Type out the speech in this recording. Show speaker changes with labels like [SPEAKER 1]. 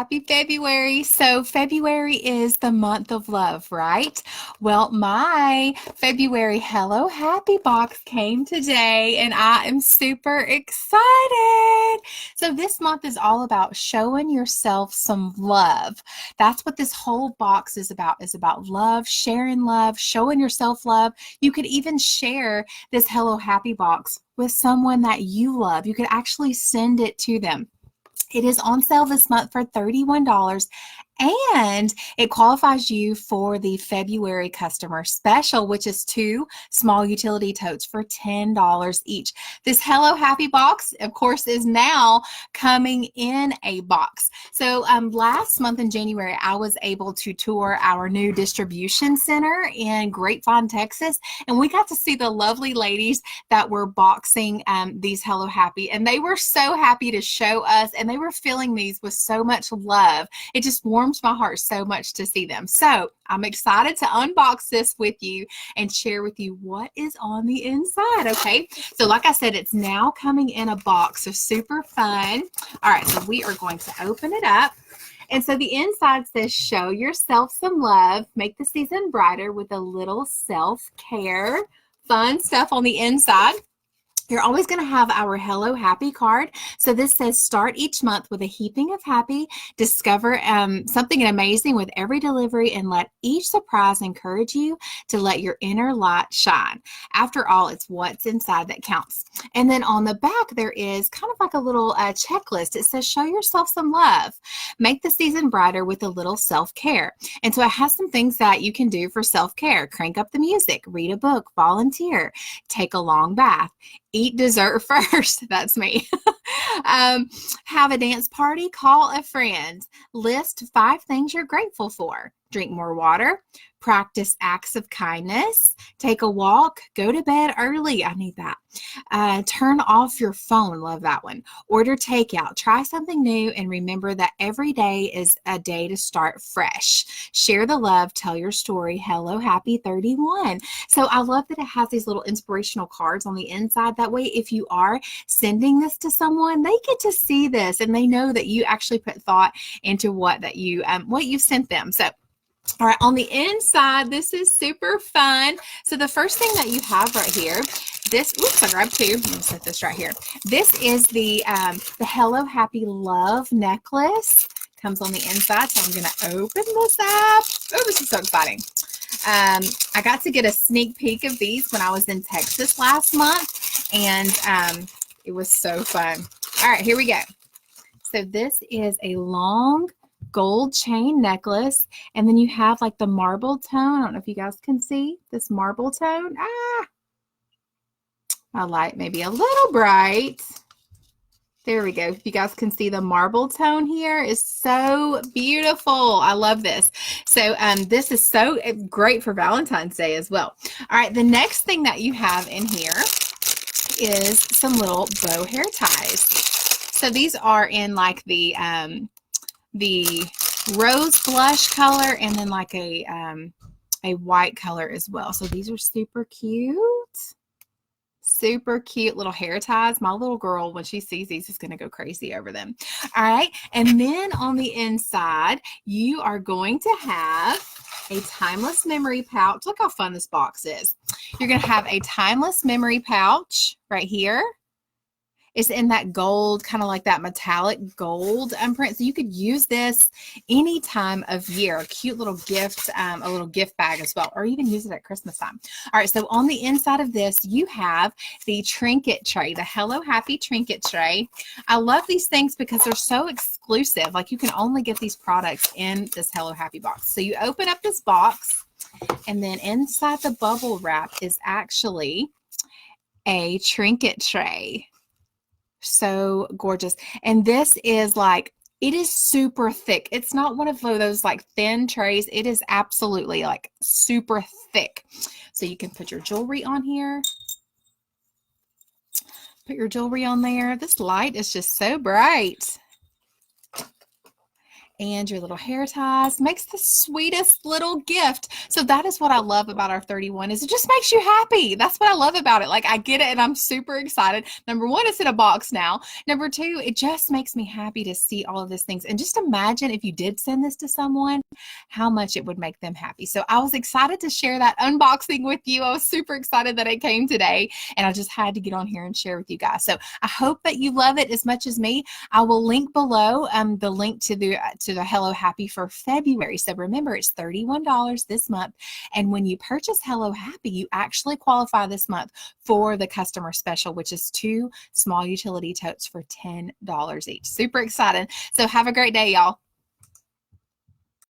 [SPEAKER 1] happy February. So February is the month of love, right? Well, my February Hello Happy box came today and I am super excited. So this month is all about showing yourself some love. That's what this whole box is about love, showing yourself love. You could even share this Hello Happy box with someone that you love. You could actually send it to them. It is on sale this month for $31 and it qualifies you for the February Customer Special, which is 2 Small Utility Totes for $10 each. This Hello Happy box, of course, is now coming in a box. So last month in January, I was able to tour our new distribution center in Grapevine, Texas, and we got to see the lovely ladies that were boxing these Hello Happy, and they were so happy to show us, and they were filling these with so much love. It just warmed my heart so much to see them. So I'm excited to unbox this with you and share with you what is on the inside. Okay, so like I said, it's now coming in a box, so super fun. All right, so we are going to open it up. And so the inside says, show yourself some love, make the season brighter with a little self-care. Fun stuff on the inside. You're always going to have our Hello Happy card. So this says, start each month with a heaping of happy. Discover something amazing with every delivery, and let each surprise encourage you to let your inner light shine. After all, it's what's inside that counts. And then on the back, there is kind of like a little checklist. It says, show yourself some love. Make the season brighter with a little self-care. And so it has some things that you can do for self-care. Crank up the music, read a book, volunteer, take a long bath, eat dessert first. That's me. Have a dance party, call a friend, list 5 things you're grateful for, drink more water, practice acts of kindness, take a walk, go to bed early. I need that. Turn off your phone. Love that one. Order takeout. Try something new, and remember that every day is a day to start fresh. Share the love. Tell your story. Hello Happy 31. So I love that it has these little inspirational cards on the inside. That way, if you are sending this to someone, they get to see this and they know that you actually put thought into what you sent them. So all right, on the inside, this is super fun. So the first thing that you have right here, oops, I grabbed 2. I'm gonna set this right here. This is the Hello Happy Love necklace. Comes on the inside, so I'm gonna open this up. Oh, this is so exciting. I got to get a sneak peek of these when I was in Texas last month, and it was so fun. All right, here we go. So this is a long gold chain necklace, and then you have like the marble tone. I don't know if you guys can see this marble tone. My light may be a little bright. There we go. If you guys can see, the marble tone here is so beautiful. I love this. So this is so great for Valentine's Day as well. All right, the next thing that you have in here is some little bow hair ties. So these are in like the rose blush color, and then like a white color as well. So these are super cute. Super cute little hair ties. My little girl, when she sees these, is going to go crazy over them. All right. And then on the inside, you are going to have a timeless memory pouch. Look how fun this box is. You're going to have a timeless memory pouch right here. It's in that gold, kind of like that metallic gold print. So you could use this any time of year. A cute little gift, a little gift bag as well, or even use it at Christmas time. All right, so on the inside of this, you have the trinket tray, the Hello Happy trinket tray. I love these things because they're so exclusive. Like, you can only get these products in this Hello Happy box. So you open up this box, and then inside the bubble wrap is actually a trinket tray. So gorgeous. And this is like, it is super thick. It's not one of those like thin trays. It is absolutely like super thick. So you can put your jewelry on here. Put your jewelry on there. This light is just so bright. and your little hair ties. Makes the sweetest little gift. So that is what I love about our 31 is it just makes you happy. That's what I love about it. Like I get it and I'm super excited. Number one, it's in a box now. Number two, it just makes me happy to see all of these things. And just imagine if you did send this to someone, how much it would make them happy. So I was excited to share that unboxing with you. I was super excited that it came today and I just had to get on here and share with you guys. So I hope that you love it as much as me. I will link below the link to the Hello Happy for February. So remember, it's $31 this month. And when you purchase Hello Happy, you actually qualify this month for the customer special, which is 2 small utility totes for $10 each. Super exciting. So have a great day, y'all.